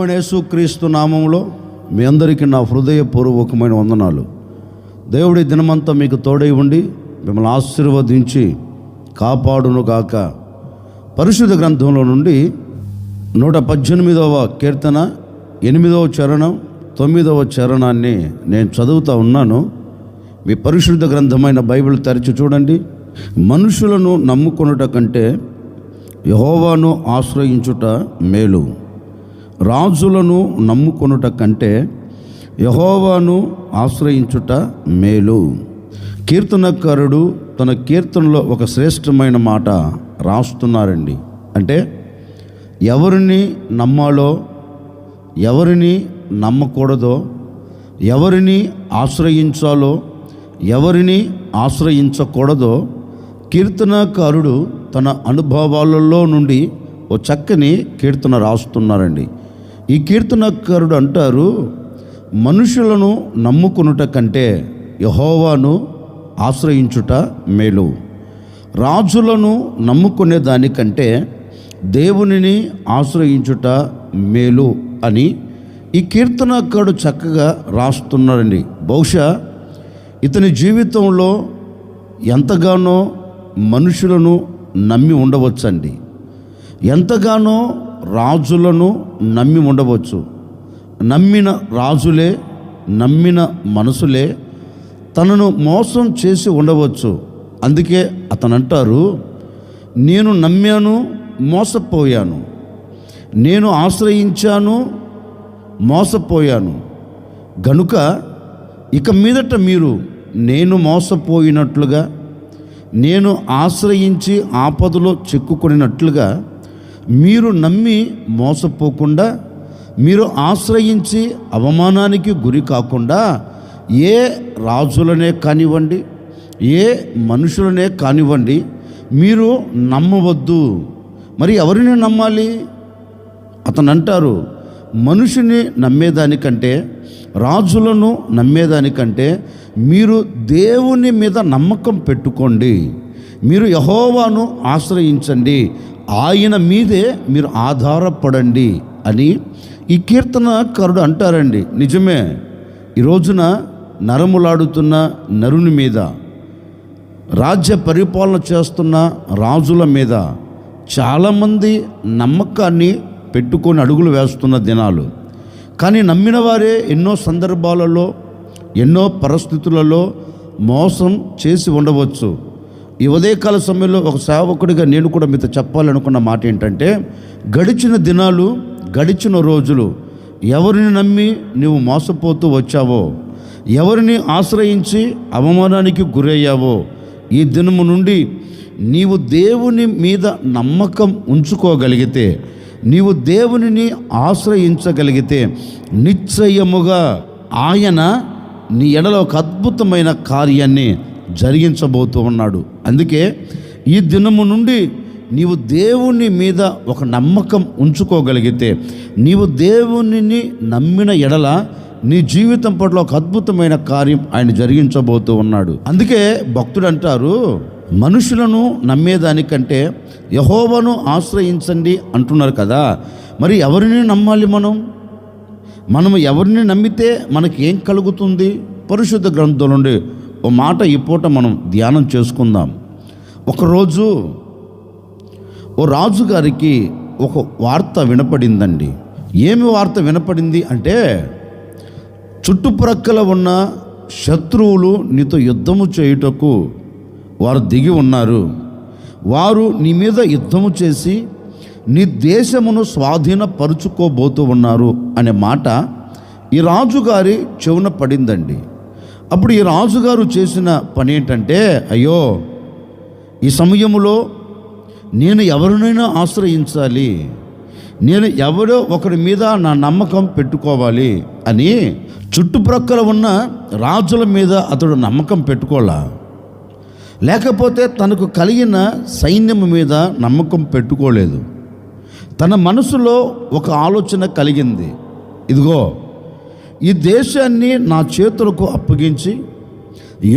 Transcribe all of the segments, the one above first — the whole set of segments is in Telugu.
ప్రభువైన యేసుక్రీస్తు నామములో మీ అందరికీ నా హృదయపూర్వకమైన వందనాలు. దేవుడి దినమంతా మీకు తోడై ఉండి మిమ్మల్ని ఆశీర్వదించి కాపాడును గాక. పరిశుద్ధ గ్రంథంలో నుండి 118వ కీర్తన 8వ చరణం 9వ చరణాన్ని నేను చదువుతూ ఉన్నాను. మీ పరిశుద్ధ గ్రంథమైన బైబిల్ తెరిచి చూడండి. మనుషులను నమ్ముకొనుట కంటే యెహోవాను ఆశ్రయించుట మేలు, రాజులను నమ్ముకొనుట కంటే యెహోవాను ఆశ్రయించుట మేలు. కీర్తనకారుడు తన కీర్తనలో ఒక శ్రేష్టమైన మాట రాస్తున్నారండి. అంటే ఎవరిని నమ్మాలో, ఎవరిని నమ్మకూడదో, ఎవరిని ఆశ్రయించాలో, ఎవరిని ఆశ్రయించకూడదో కీర్తనకారుడు తన అనుభవాలలో నుండి ఓ చక్కని కీర్తన రాస్తున్నారండి. ఈ కీర్తనకారుడు అంటారు, మనుషులను నమ్ముకొనుట కంటే యెహోవాను ఆశ్రయించుట మేలు, రాజులను నమ్ముకునే దానికంటే దేవునిని ఆశ్రయించుట మేలు అని ఈ కీర్తనకారుడు చక్కగా రాస్తున్నారండి. బహుశా ఇతని జీవితంలో ఎంతగానో మనుషులను నమ్మి ఉండవచ్చండి, ఎంతగానో రాజులను నమ్మి ఉండవచ్చు. నమ్మిన రాజులే, నమ్మిన మనసులే తనను మోసం చేసి ఉండవచ్చు. అందుకే అతను అంటారు, నేను నమ్మాను, మోసపోయాను, నేను ఆశ్రయించాను, మోసపోయాను. గనుక ఇక మీదట మీరు నేను మోసపోయినట్లుగా, నేను ఆశ్రయించి ఆపదలో చిక్కుకొనినట్లుగా మీరు నమ్మి మోసపోకుండా, మీరు ఆశ్రయించి అవమానానికి గురి కాకుండా ఏ రాజులనే కానివ్వండి, ఏ మనుషులనే కానివ్వండి మీరు నమ్మవద్దు. మరి ఎవరిని నమ్మాలి? అతను అంటారు, మనుషుని నమ్మేదానికంటే, రాజులను నమ్మేదానికంటే మీరు దేవుని మీద నమ్మకం పెట్టుకోండి, మీరు యెహోవాను ఆశ్రయించండి, ఆయన మీదే మీరు ఆధారపడండి అని ఈ కీర్తనకారుడు అంటారండి. నిజమే, ఈ రోజున నరములాడుతున్న నరుని మీద, రాజ్య పరిపాలన చేస్తున్న రాజుల మీద చాలామంది నమ్మకాన్ని పెట్టుకొని అడుగులు వేస్తున్న దినాలు. కానీ నమ్మిన వారే ఎన్నో సందర్భాలలో, ఎన్నో పరిస్థితులలో మోసం చేసి ఉండవచ్చు. ఈ ఉదయకాల సమయంలో ఒక సేవకుడిగా నేను కూడా మీతో చెప్పాలనుకున్న మాట ఏంటంటే, గడిచిన దినాలు, గడిచిన రోజులు ఎవరిని నమ్మి నువ్వు మోసపోతూ వచ్చావో, ఎవరిని ఆశ్రయించి అవమానానికి గురయ్యావో, ఈ దినము నుండి నీవు దేవుని మీద నమ్మకం ఉంచుకోగలిగితే, నీవు దేవునిని ఆశ్రయించగలిగితే నిశ్చయముగా ఆయన నీ ఎడలో ఒక అద్భుతమైన కార్యాన్ని జరిగించబోతూ ఉన్నాడు. అందుకే ఈ దినము నుండి నీవు దేవుని మీద ఒక నమ్మకం ఉంచుకోగలిగితే, నీవు దేవునిని నమ్మిన ఎడల నీ జీవితం పట్ల ఒక అద్భుతమైన కార్యం ఆయన జరిగించబోతూ ఉన్నాడు. అందుకే భక్తుడు అంటారు, మనుషులను నమ్మేదానికంటే యెహోవాను ఆశ్రయించండి అంటున్నారు కదా. మరి ఎవరిని నమ్మాలి? మనము ఎవరిని నమ్మితే మనకి ఏం కలుగుతుంది? పరిశుద్ధ గ్రంథం నుండి ఓ మాట ఈ పూట మనం ధ్యానం చేసుకుందాం. ఒకరోజు ఓ రాజుగారికి ఒక వార్త వినపడిందండి. ఏమి వార్త వినపడింది అంటే, చుట్టుప్రక్కల ఉన్న శత్రువులు నీతో యుద్ధము చేయుటకు వారు దిగి ఉన్నారు, వారు నీ మీద యుద్ధము చేసి నీ దేశమును స్వాధీనపరుచుకోబోతూ ఉన్నారు అనే మాట ఈ రాజుగారి చెవున పడిందండి. అప్పుడు ఈ రాజుగారు చేసిన పని ఏంటంటే, అయ్యో ఈ సమయంలో నేను ఎవరినైనా ఆశ్రయించాలి, నేను ఎవరో ఒకరి మీద నా నమ్మకం పెట్టుకోవాలి అని చుట్టుప్రక్కల ఉన్న రాజుల మీద అతడు నమ్మకం పెట్టుకోలా, లేకపోతే తనకు కలిగిన సైన్యం మీద నమ్మకం పెట్టుకోలేదు. తన మనసులో ఒక ఆలోచన కలిగింది, ఇదిగో ఈ దేశాన్ని నా చేతులకు అప్పగించి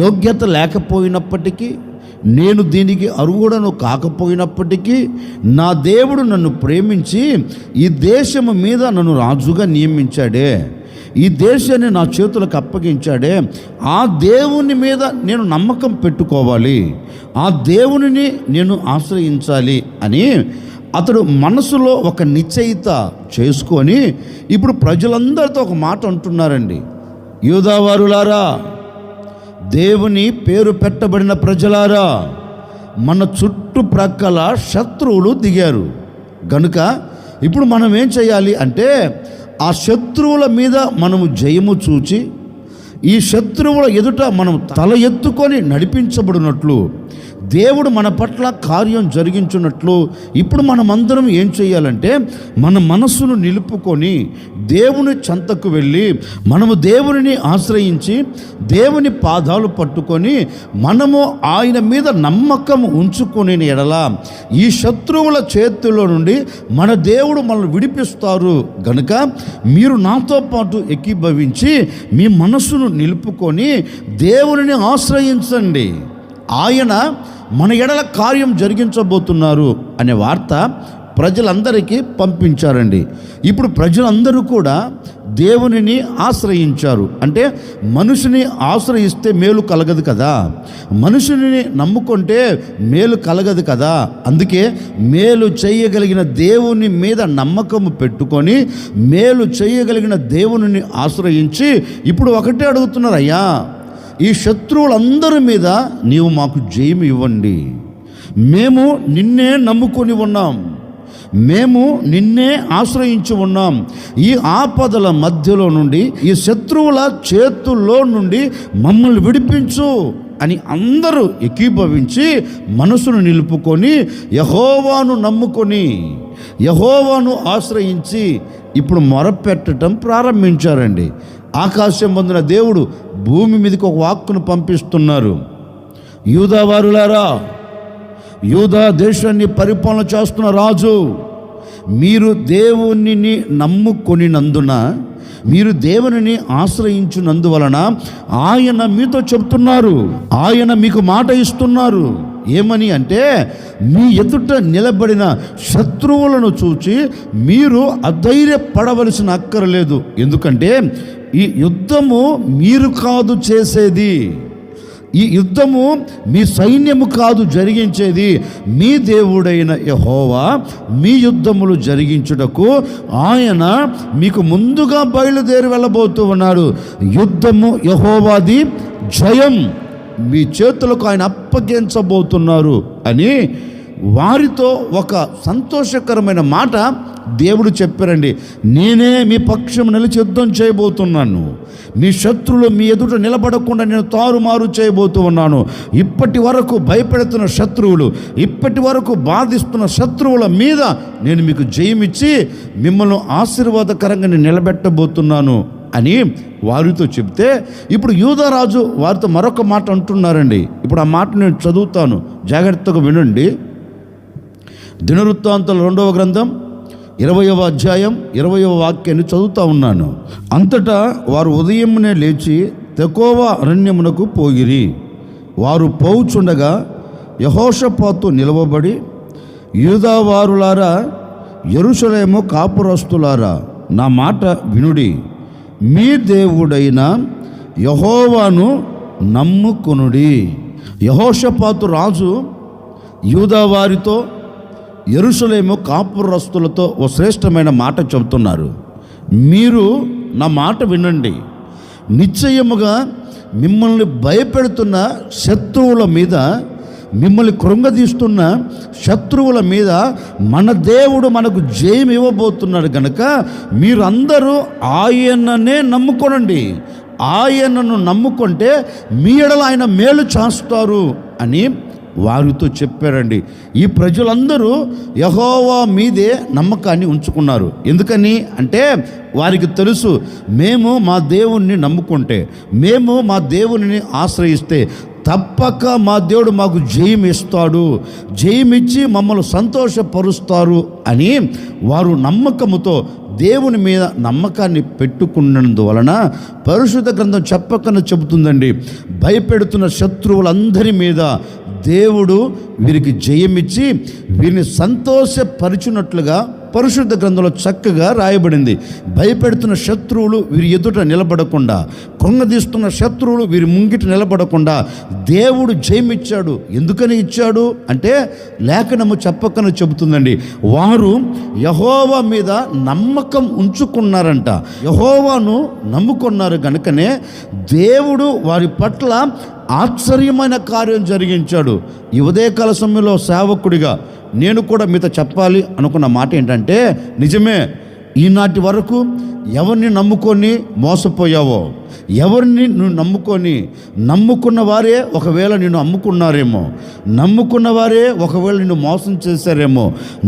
యోగ్యత లేకపోయినప్పటికీ, నేను దీనికి అర్హుడను కాకపోయినప్పటికీ నా దేవుడు నన్ను ప్రేమించి ఈ దేశము మీద నన్ను రాజుగా నియమించాడే, ఈ దేశాన్ని నా చేతులకు అప్పగించాడే, ఆ దేవుని మీద నేను నమ్మకం పెట్టుకోవాలి, ఆ దేవునిని నేను ఆశ్రయించాలి అని అతడు మనసులో ఒక నిశ్చయిత చేసుకొని ఇప్పుడు ప్రజలందరితో ఒక మాట అంటున్నారండి. యూదావారులారా, దేవుని పేరు పెట్టబడిన ప్రజలారా, మన చుట్టుప్రక్కల శత్రువులు దిగారు గనుక ఇప్పుడు మనం ఏం చేయాలి అంటే ఆ శత్రువుల మీద మనము జయము చూచి ఈ శత్రువుల ఎదుట మనం తల ఎత్తుకొని నడిపించబడినట్లు దేవుడు మన పట్ల కార్యం జరిగించున్నట్లు ఇప్పుడు మనమందరం ఏం చేయాలంటే మన మనస్సును నిలుపుకొని దేవుని చెంతకు వెళ్ళి మనము దేవుని ఆశ్రయించి దేవుని పాదాలు పట్టుకొని మనము ఆయన మీద నమ్మకం ఉంచుకునే ఎడల ఈ శత్రువుల చేతుల్లో నుండి మన దేవుడు మనల్ని విడిపిస్తారు గనుక మీరు నాతో పాటు ఏకీభవించి మీ మనస్సును నిలుపుకొని దేవుని ఆశ్రయించండి, ఆయన మన ఎడల కార్యం జరిగించబోతున్నారు అనే వార్త ప్రజలందరికీ పంపించారండి. ఇప్పుడు ప్రజలందరూ కూడా దేవునిని ఆశ్రయించారు. అంటే మనుషుని ఆశ్రయిస్తే మేలు కలగదు కదా, మనుషుని నమ్ముకుంటే మేలు కలగదు కదా. అందుకే మేలు చేయగలిగిన దేవుని మీద నమ్మకము పెట్టుకొని మేలు చేయగలిగిన దేవుని ఆశ్రయించి ఇప్పుడు ఒకటే అడుగుతున్నారు, అయ్యా ఈ శత్రువులందరి మీద నీవు మాకు జయం ఇవ్వండి, మేము నిన్నే నమ్ముకొని ఉన్నాం, మేము నిన్నే ఆశ్రయించి ఉన్నాం, ఈ ఆపదల మధ్యలో నుండి ఈ శత్రువుల చేతుల్లో నుండి మమ్మల్ని విడిపించు అని అందరూ ఏకీభవించి మనసును నిలుపుకొని యెహోవాను నమ్ముకొని యెహోవాను ఆశ్రయించి ఇప్పుడు మొరపెట్టడం ప్రారంభించారండి. ఆకాశం పొందిన దేవుడు భూమి మీదకి ఒక వాక్కును పంపిస్తున్నారు. యూదావారులారా, యూదా దేశాన్ని పరిపాలన చేస్తున్న రాజు, మీరు దేవునిని నమ్ముకొనినందున, మీరు దేవునిని ఆశ్రయించినందువలన ఆయన మీతో చెప్తున్నారు, ఆయన మీకు మాట ఇస్తున్నారు. ఏమని అంటే మీ ఎదుట నిలబడిన శత్రువులను చూచి మీరు అధైర్యపడవలసిన అక్కరలేదు. ఎందుకంటే ఈ యుద్ధము మీరు కాదు చేసేది, ఈ యుద్ధము మీ సైన్యము కాదు జరిగించేది, మీ దేవుడైన యెహోవా మీ యుద్ధములు జరిగించుటకు ఆయన మీకు ముందుగా బయలుదేరి వెళ్ళబోతూ ఉన్నాడు. యుద్ధము యెహోవాది, జయం మీ చేతులకు ఆయన అప్పగించబోతున్నారు అని వారితో ఒక సంతోషకరమైన మాట దేవుడు చెప్పారండి. నేనే మీ పక్షం నిలిచి యుద్ధం చేయబోతున్నాను, మీ శత్రువులు మీ ఎదుట నిలబడకుండా నేను తారుమారు చేయబోతూ ఉన్నాను. ఇప్పటి వరకు భయపెడుతున్న శత్రువులు, ఇప్పటి వరకు బాధిస్తున్న శత్రువుల మీద నేను మీకు జయమిచ్చి మిమ్మల్ని ఆశీర్వాదకరంగా నేను నిలబెట్టబోతున్నాను అని వారితో చెప్తే ఇప్పుడు యూదారాజు వారితో మరొక మాట అంటున్నారండి. ఇప్పుడు ఆ మాట నేను చదువుతాను, జాగ్రత్తగా వినండి. దినవృత్తాంతాల 2వ గ్రంథం 20వ అధ్యాయం 20వ వాక్యాన్ని చదువుతూ ఉన్నాను. అంతటా వారు ఉదయమునే లేచి తెకోవ అరణ్యమునకు పోయిరి. వారు పోవుచుండగా యెహోషాపాతు నిలవబడి, యూదావారులారా, యెరూషలేము కాపురస్తులారా, నా మాట వినుడి, మీ దేవుడైన యెహోవాను నమ్ముకొనుడి. యెహోషాపాతు రాజు యూదావారితో, యెరూషలేము కాపురస్తులతో ఓ శ్రేష్టమైన మాట చెబుతున్నారు. మీరు నా మాట వినండి, నిశ్చయముగా మిమ్మల్ని భయపెడుతున్న శత్రువుల మీద, మిమ్మల్ని కృంగదీస్తున్న శత్రువుల మీద మన దేవుడు మనకు జయం ఇవ్వబోతున్నాడు కనుక మీరందరూ ఆయననే నమ్ముకోనండి. ఆయనను నమ్ముకుంటే మీ ఎడల ఆయన మేలు చేస్తారు అని వారితో చెప్పారండి. ఈ ప్రజలందరూ యెహోవా మీదే నమ్మకాన్ని ఉంచుకున్నారు. ఎందుకని అంటే వారికి తెలుసు, మేము మా దేవుణ్ణి నమ్ముకుంటే, మేము మా దేవుని ఆశ్రయిస్తే తప్పక మా దేవుడు మాకు జయం ఇస్తాడు, జయమిచ్చి మమ్మల్ని సంతోషపరుస్తారు అని వారు నమ్మకముతో దేవుని మీద నమ్మకాన్ని పెట్టుకున్నందువలన పరిశుద్ధ గ్రంథం చెప్పకనే చెబుతుందండి, భయపెడుతున్న శత్రువులందరి మీద దేవుడు వీరికి జయమిచ్చి వీరిని సంతోషపరిచినట్లుగా పరిశుద్ధ గ్రంథంలో చక్కగా రాయబడింది. భయపెడుతున్న శత్రువులు వీరి ఎదుట నిలబడకుండా, కృంగదీస్తున్న శత్రువులు వీరి ముంగిట నిలబడకుండా దేవుడు జయమిచ్చాడు. ఎందుకని ఇచ్చాడు అంటే లేఖనము చెప్పకనే చెబుతుందండి, వారు యెహోవా మీద నమ్మకం ఉంచుకున్నారంట. యెహోవాను నమ్ముకున్నారు కనుకనే దేవుడు వారి పట్ల ఆశ్చర్యమైన కార్యం జరిగించాడు. ఈ ఉదయకాల సమయంలో సేవకుడిగా నేను కూడా మీతో చెప్పాలి అనుకున్న మాట ఏంటంటే, నిజమే, ఈనాటి వరకు ఎవరిని నమ్ముకొని మోసపోయావో, ఎవరిని నువ్వు నమ్ముకున్న వారే ఒకవేళ నిన్ను అమ్ముకున్నారేమో, నమ్ముకున్న వారే ఒకవేళ నిన్ను మోసం చేశారేమో,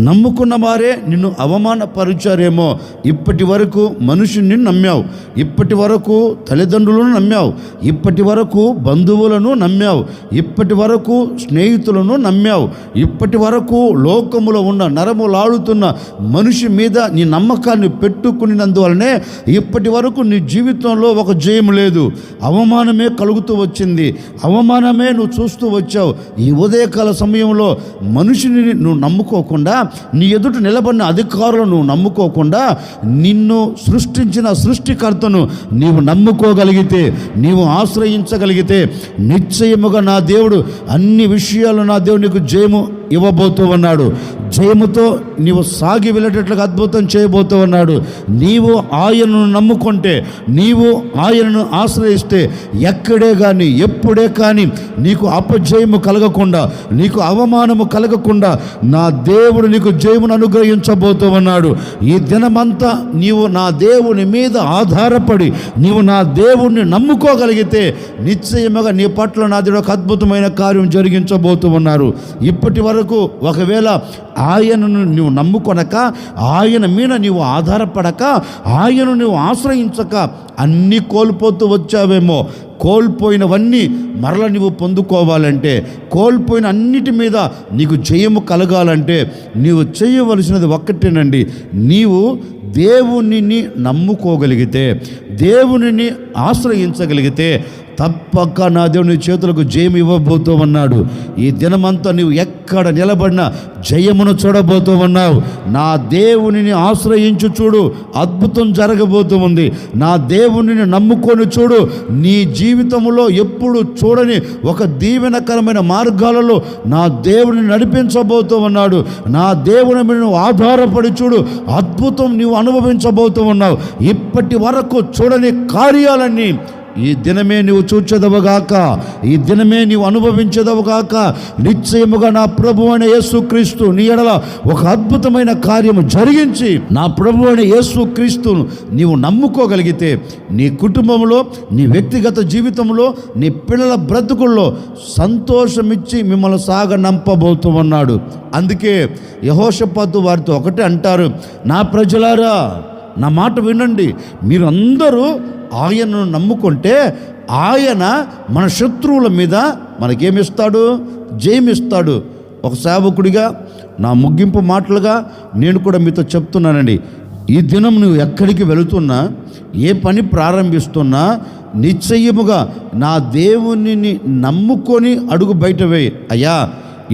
నమ్ముకున్న వారే నిన్ను అవమానపరిచారేమో. ఇప్పటి వరకు మనుషుని నమ్మావు, ఇప్పటి వరకు తల్లిదండ్రులను నమ్మావు, ఇప్పటి వరకు బంధువులను నమ్మావు, ఇప్పటి వరకు స్నేహితులను నమ్మావు, ఇప్పటి వరకు లోకములో ఉన్న నరములాడుతున్న మనిషి మీద నీ నమ్మకాన్ని పెట్టుకున్నందువలనే ఇప్పటి వరకు నీ జీవితంలో ఒక జయం లేదు, అవమానమే కలుగుతూ వచ్చింది, అవమానమే నువ్వు చూస్తూ వచ్చావు. ఈ ఉదయకాల సమయంలో మనిషిని నువ్వు నమ్ముకోకుండా, నీ ఎదుట నిలబడిన అధికారులను నువ్వు నమ్ముకోకుండా, నిన్ను సృష్టించిన సృష్టికర్తను నీవు నమ్ముకోగలిగితే, నీవు ఆశ్రయించగలిగితే నిశ్చయముగా నా దేవుడు అన్ని విషయాలు నా దేవుడు నీకు జయము ఇవ్వబోతూ ఉన్నాడు. జయముతో నీవు సాగి వెళ్ళేటట్లుగా అద్భుతం చేయబోతూ ఉన్నాడు. నీవు ఆయనను నమ్ముకుంటే, నీవు ఆయనను ఆశ్రయిస్తే ఎక్కడే కానీ ఎప్పుడే కానీ నీకు అపజయము కలగకుండా, నీకు అవమానము కలగకుండా నా దేవుడు నీకు జయమును అనుగ్రహించబోతూ ఉన్నాడు. ఈ దినమంతా నీవు నా దేవుని మీద ఆధారపడి నీవు నా దేవుణ్ణి నమ్ముకోగలిగితే నిశ్చయముగా నీ పట్ల నా దేవుడు ఒక అద్భుతమైన కార్యం జరిగించబోతూ ఉన్నారు. ఇప్పటి వరకు ఒకవేళ ఆయనను నువ్వు నమ్ముకొనక, ఆయన మీద నీవు ఆధారపడక, ఆయనను నువ్వు ఆశ్రయించక అన్నీ కోల్పోతూ వచ్చావేమో. కోల్పోయినవన్నీ మరల నీవు పొందుకోవాలంటే, కోల్పోయిన అన్నిటి మీద నీకు జయము కలగాలంటే నీవు చేయవలసినది ఒక్కటేనండి, నీవు దేవునిని నమ్ముకోగలిగితే, దేవునిని ఆశ్రయించగలిగితే తప్పక నా దేవుని చేతులకు జయం ఇవ్వబోతూ ఉన్నాడు. ఈ దినమంతా నీవు ఎక్కడ నిలబడినా జయమును చూడబోతూ ఉన్నావు. నా దేవునిని ఆశ్రయించు చూడు, అద్భుతం జరగబోతూ ఉంది. నా దేవునిని నమ్ముకొని చూడు, నీ జీవితంలో ఎప్పుడు చూడని ఒక దీవెనకరమైన మార్గాలలో నా దేవుని నడిపించబోతూ ఉన్నాడు. నా దేవుని మీద నువ్వు ఆధారపడి చూడు, అద్భుతం నీవు అనుభవించబోతూ ఉన్నావు. ఇప్పటి వరకు చూడని కార్యాలన్నీ ఈ దినమే నీవు చూచెదవుగాక, ఈ దినమే నీవు అనుభవించదవుగాక. నిశ్చయముగా నా ప్రభు అయిన యేసుక్రీస్తు నీ ఎడల ఒక అద్భుతమైన కార్యము జరిగించి, నా ప్రభు అయిన యేసుక్రీస్తును నీవు నమ్ముకోగలిగితే నీ కుటుంబంలో, నీ వ్యక్తిగత జీవితంలో, నీ పిల్లల బ్రతుకుల్లో సంతోషమిచ్చి మిమ్మల్ని సాగనంపబోతూ ఉన్నాడు. అందుకే యెహోషాపాతు వారితో ఒకటే అంటారు, నా ప్రజలారా నా మాట వినండి, మీరు అందరూ ఆయనను నమ్ముకుంటే ఆయన మన శత్రువుల మీద మనకేమిస్తాడు? జయమిస్తాడు. ఒక సేవకుడిగా నా ముగింపు మాటలుగా నేను కూడా మీతో చెప్తున్నానండి, ఈ దినం నువ్వు ఎక్కడికి వెళుతున్నా, ఏ పని ప్రారంభిస్తున్నా నిశ్చయముగా నా దేవునిని నమ్ముకొని అడుగు బయట వేయి. అయ్యా,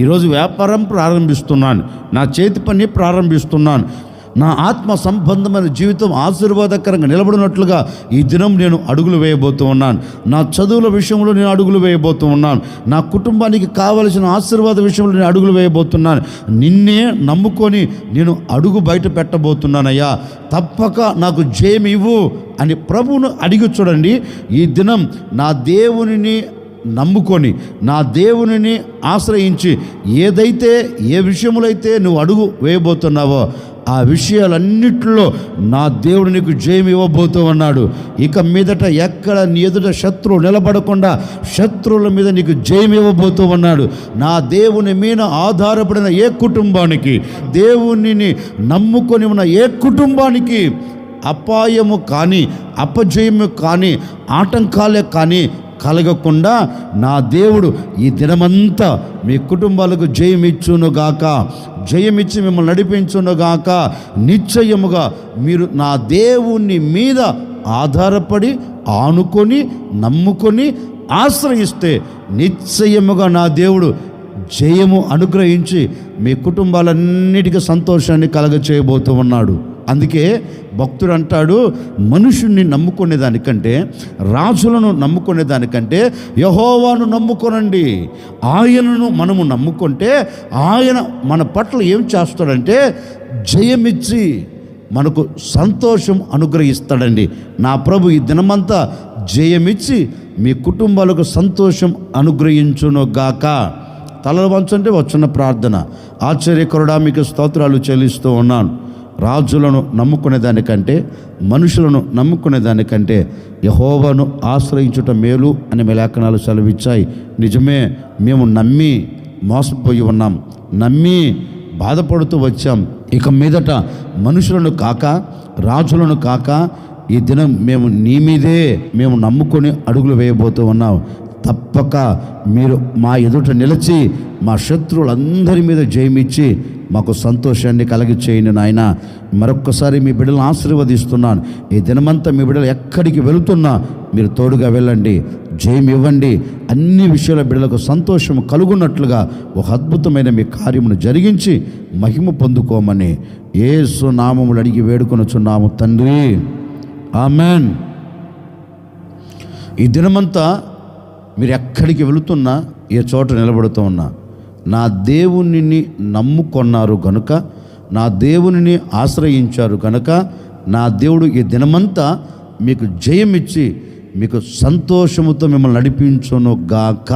ఈరోజు వ్యాపారం ప్రారంభిస్తున్నాను, నా చేతి పని ప్రారంభిస్తున్నాను, నా ఆత్మ సంబంధమైన జీవితం ఆశీర్వాదకరంగా నిలబడినట్లుగా ఈ దినం నేను అడుగులు వేయబోతూ ఉన్నాను. నా చదువుల విషయంలో నేను అడుగులు వేయబోతూ ఉన్నాను. నా కుటుంబానికి కావలసిన ఆశీర్వాద విషయంలో నేను అడుగులు వేయబోతున్నాను. నిన్నే నమ్ముకొని నేను అడుగు బయట పెట్టబోతున్నానయ్యా, తప్పక నాకు జయం ఇవ్వు అని ప్రభువును అడిగి చూడండి. ఈ దినం నా దేవునిని నమ్ముకొని, నా దేవునిని ఆశ్రయించి ఏదైతే, ఏ విషయంలో అయితే నువ్వు అడుగు వేయబోతున్నావో ఆ విషయాలన్నిటిలో నా దేవుడు నీకు జయం ఇవ్వబోతూ ఉన్నాడు. ఇక మీదట ఎక్కడ నీ ఎదుట శత్రువు నిలబడకుండా శత్రువుల మీద నీకు జయం ఇవ్వబోతూ ఉన్నాడు. నా దేవుని మీద ఆధారపడిన ఏ కుటుంబానికి, దేవునిని నమ్ముకొని ఉన్న ఏ కుటుంబానికి అపాయము కానీ, అపజయము కానీ, ఆటంకాలే కానీ కలగకుండా నా దేవుడు ఈ దినమంతా మీ కుటుంబాలకు జయమిచ్చునుగాక, జయమిచ్చి మిమ్మల్ని నడిపించునుగాక. నిశ్చయముగా మీరు నా దేవుని మీద ఆధారపడి ఆనుకొని నమ్ముకొని ఆశ్రయిస్తే నిశ్చయముగా నా దేవుడు జయము అనుగ్రహించి మీ కుటుంబాలన్నిటికీ సంతోషాన్ని కలగచేయబోతూ ఉన్నాడు. అందుకే భక్తుడు అంటాడు, మనుషుణ్ణి నమ్ముకునే దానికంటే, రాజులను నమ్ముకునే దానికంటే యెహోవాను నమ్ముకొనండి. ఆయనను మనము నమ్ముకుంటే ఆయన మన పట్ల ఏం చేస్తాడంటే జయమిచ్చి మనకు సంతోషం అనుగ్రహిస్తాడండి. నా ప్రభు ఈ దినమంతా జయమిచ్చి మీ కుటుంబాలకు సంతోషం అనుగ్రహించునుగాక. తలలు వంచంటే వచ్చిన ప్రార్థన. ఆశ్చర్యకరుడా మీకు స్తోత్రాలు చెల్లిస్తూ ఉన్నాను. రాజులను నమ్ముకునే దానికంటే, మనుషులను నమ్ముకునే దానికంటే యెహోవాను ఆశ్రయించుట మేలు అని మీ లేఖనాలు సెలవిచ్చాయి. నిజమే, మేము నమ్మి మోసపోయి ఉన్నాం, నమ్మి బాధపడుతూ వచ్చాం. ఇక మీదట మనుషులను కాక, రాజులను కాక ఈ దినం మేము నీ మీదే మేము నమ్ముకొని అడుగులు వేయబోతూ ఉన్నాం. తప్పక మీరు మా ఎదుట నిలిచి మా శత్రువులందరి మీద జయమిచ్చి మాకు సంతోషాన్ని కలిగి చేయండి నాయన. మరొక్కసారి మీ బిడ్డలను ఆశీర్వదిస్తున్నాను. ఈ దినమంతా మీ బిడ్డలు ఎక్కడికి వెళుతున్నా మీరు తోడుగా వెళ్ళండి, జయం ఇవ్వండి. అన్ని విషయాల బిడ్డలకు సంతోషం కలుగున్నట్లుగా ఒక అద్భుతమైన మీ కార్యమును జరిగించి మహిమ పొందుకోమని యేసు నామములు అడిగి వేడుకొనుచున్నాము తండ్రి, ఆమెన్. ఈ దినమంతా మీరు ఎక్కడికి వెళుతున్నా, ఏ చోట నిలబడుతూ ఉన్నా, నా దేవునిని నమ్ముకొన్నారు కనుక, నా దేవునిని ఆశ్రయించారు కనుక నా దేవుడు ఈ దినమంతా మీకు జయమిచ్చి మీకు సంతోషముతో మిమ్మల్ని నడిపించును గాక.